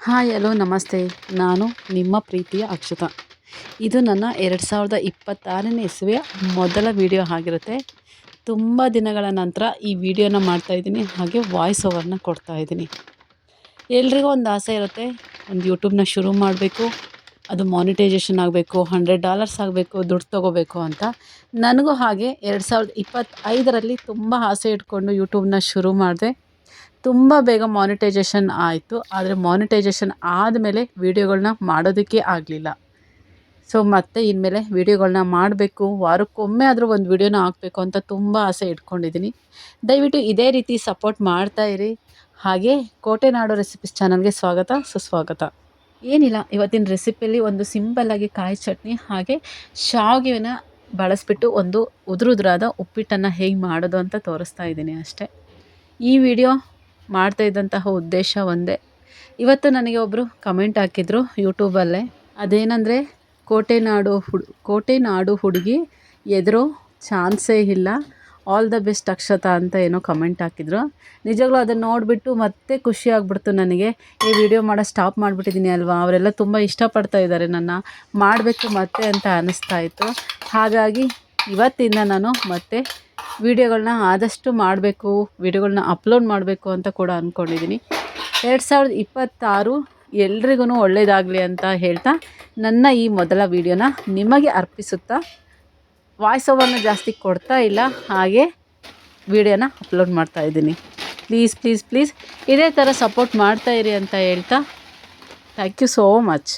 Hi hello ನಮಸ್ತೆ. ನಾನು ನಿಮ್ಮ ಪ್ರೀತಿಯ ಅಕ್ಷತಾ. ಇದು ನನ್ನ 2026ನೇ ಇಸವಿಯ ಮೊದಲ ವಿಡಿಯೋ ಆಗಿರುತ್ತೆ. ತುಂಬ ದಿನಗಳ ನಂತರ ಈ ವಿಡಿಯೋನ ಮಾಡ್ತಾಯಿದ್ದೀನಿ, ಹಾಗೆ ವಾಯ್ಸ್ ಓವರ್ನ ಕೊಡ್ತಾಯಿದ್ದೀನಿ. ಎಲ್ರಿಗೂ ಒಂದು ಆಸೆ ಇರುತ್ತೆ, ಒಂದು ಯೂಟ್ಯೂಬ್ನ ಶುರು ಮಾಡಬೇಕು, ಅದು ಮಾನಿಟೈಸೇಷನ್ ಆಗಬೇಕು, $100 ಆಗಬೇಕು, ದುಡ್ಡು ತೊಗೋಬೇಕು ಅಂತ. ನನಗೂ ಹಾಗೆ 2025ರಲ್ಲಿ ತುಂಬ ಆಸೆ ಇಟ್ಕೊಂಡು ಯೂಟ್ಯೂಬ್ನ ಶುರು ಮಾಡಿದೆ. ತುಂಬ ಬೇಗ ಮಾನಿಟೈಸೇಷನ್ ಆಯಿತು. ಆದರೆ ಮಾನಿಟೈಸೇಷನ್ ಆದಮೇಲೆ ವೀಡಿಯೋಗಳನ್ನ ಮಾಡೋದಕ್ಕೆ ಆಗಲಿಲ್ಲ. ಸೊ ಮತ್ತೆ ಇನ್ಮೇಲೆ ವೀಡಿಯೋಗಳನ್ನ ಮಾಡಬೇಕು, ವಾರಕ್ಕೊಮ್ಮೆ ಆದರೂ ಒಂದು ವೀಡಿಯೋನ ಹಾಕಬೇಕು ಅಂತ ತುಂಬ ಆಸೆ ಇಟ್ಕೊಂಡಿದ್ದೀನಿ. ದಯವಿಟ್ಟು ಇದೇ ರೀತಿ ಸಪೋರ್ಟ್ ಮಾಡ್ತಾಯಿರಿ. ಹಾಗೆ ಕೋಟೆನಾಡು ರೆಸಿಪೀಸ್ ಚಾನಲ್ಗೆ ಸ್ವಾಗತ ಸುಸ್ವಾಗತ. ಏನಿಲ್ಲ, ಇವತ್ತಿನ ರೆಸಿಪಿಯಲ್ಲಿ ಒಂದು ಸಿಂಪಲ್ಲಾಗಿ ಕಾಯಿ ಚಟ್ನಿ ಹಾಗೆ ಶಾವಿಗೆನ ಬಳಸಿಬಿಟ್ಟು ಒಂದು ಉದುರುದುರಾದ ಉಪ್ಪಿಟ್ಟನ್ನು ಹೇಗೆ ಮಾಡೋದು ಅಂತ ತೋರಿಸ್ತಾ ಇದ್ದೀನಿ ಅಷ್ಟೇ. ಈ ವಿಡಿಯೋ ಮಾಡ್ತಾ ಇದ್ದಂತಹ ಉದ್ದೇಶ ಒಂದೇ. ಇವತ್ತು ನನಗೆ ಒಬ್ಬರು ಕಮೆಂಟ್ ಹಾಕಿದ್ರು ಯೂಟ್ಯೂಬಲ್ಲೇ. ಅದೇನೆಂದರೆ, ಕೋಟೆನಾಡು ಹುಡುಗಿ ಎದುರೋ ಚಾನ್ಸೇ ಇಲ್ಲ, ಆಲ್ ದ ಬೆಸ್ಟ್ ಅಕ್ಷತಾ ಅಂತ ಏನೋ ಕಮೆಂಟ್ ಹಾಕಿದ್ರು. ನಿಜವಾಗ್ಲೂ ಅದನ್ನು ನೋಡಿಬಿಟ್ಟು ಮತ್ತೆ ಖುಷಿ ಆಗ್ಬಿಡ್ತು ನನಗೆ. ಈ ವಿಡಿಯೋ ಮಾಡೋ ಸ್ಟಾಪ್ ಮಾಡಿಬಿಟ್ಟಿದ್ದೀನಿ ಅಲ್ವಾ, ಅವರೆಲ್ಲ ತುಂಬ ಇಷ್ಟಪಡ್ತಾ ಇದ್ದಾರೆ, ನನ್ನ ಮಾಡಬೇಕು ಮತ್ತೆ ಅಂತ ಅನ್ನಿಸ್ತಾ ಇತ್ತು. ಹಾಗಾಗಿ ಇವತ್ತಿಂದ ನಾನು ಮತ್ತೆ ವೀಡಿಯೋಗಳನ್ನ ಆದಷ್ಟು ಮಾಡಬೇಕು, ವೀಡಿಯೋಗಳನ್ನ ಅಪ್ಲೋಡ್ ಮಾಡಬೇಕು ಅಂತ ಕೂಡ ಅಂದ್ಕೊಂಡಿದ್ದೀನಿ. 2026 ಎಲ್ರಿಗೂ ಒಳ್ಳೆಯದಾಗಲಿ ಅಂತ ಹೇಳ್ತಾ ನನ್ನ ಈ ಮೊದಲ ವೀಡಿಯೋನ ನಿಮಗೆ ಅರ್ಪಿಸುತ್ತಾ, ವಾಯ್ಸ್ ಓವರ್ನ ಜಾಸ್ತಿ ಕೊಡ್ತಾ ಇಲ್ಲ, ಹಾಗೆ ವೀಡಿಯೋನ ಅಪ್ಲೋಡ್ ಮಾಡ್ತಾಯಿದ್ದೀನಿ. ಪ್ಲೀಸ್ ಪ್ಲೀಸ್ ಪ್ಲೀಸ್ ಇದೇ ಥರ ಸಪೋರ್ಟ್ ಮಾಡ್ತಾಯಿರಿ ಅಂತ ಹೇಳ್ತಾ, thank you so much.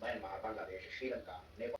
Myanmar, Bangladesh, Sri Lanka, Nepal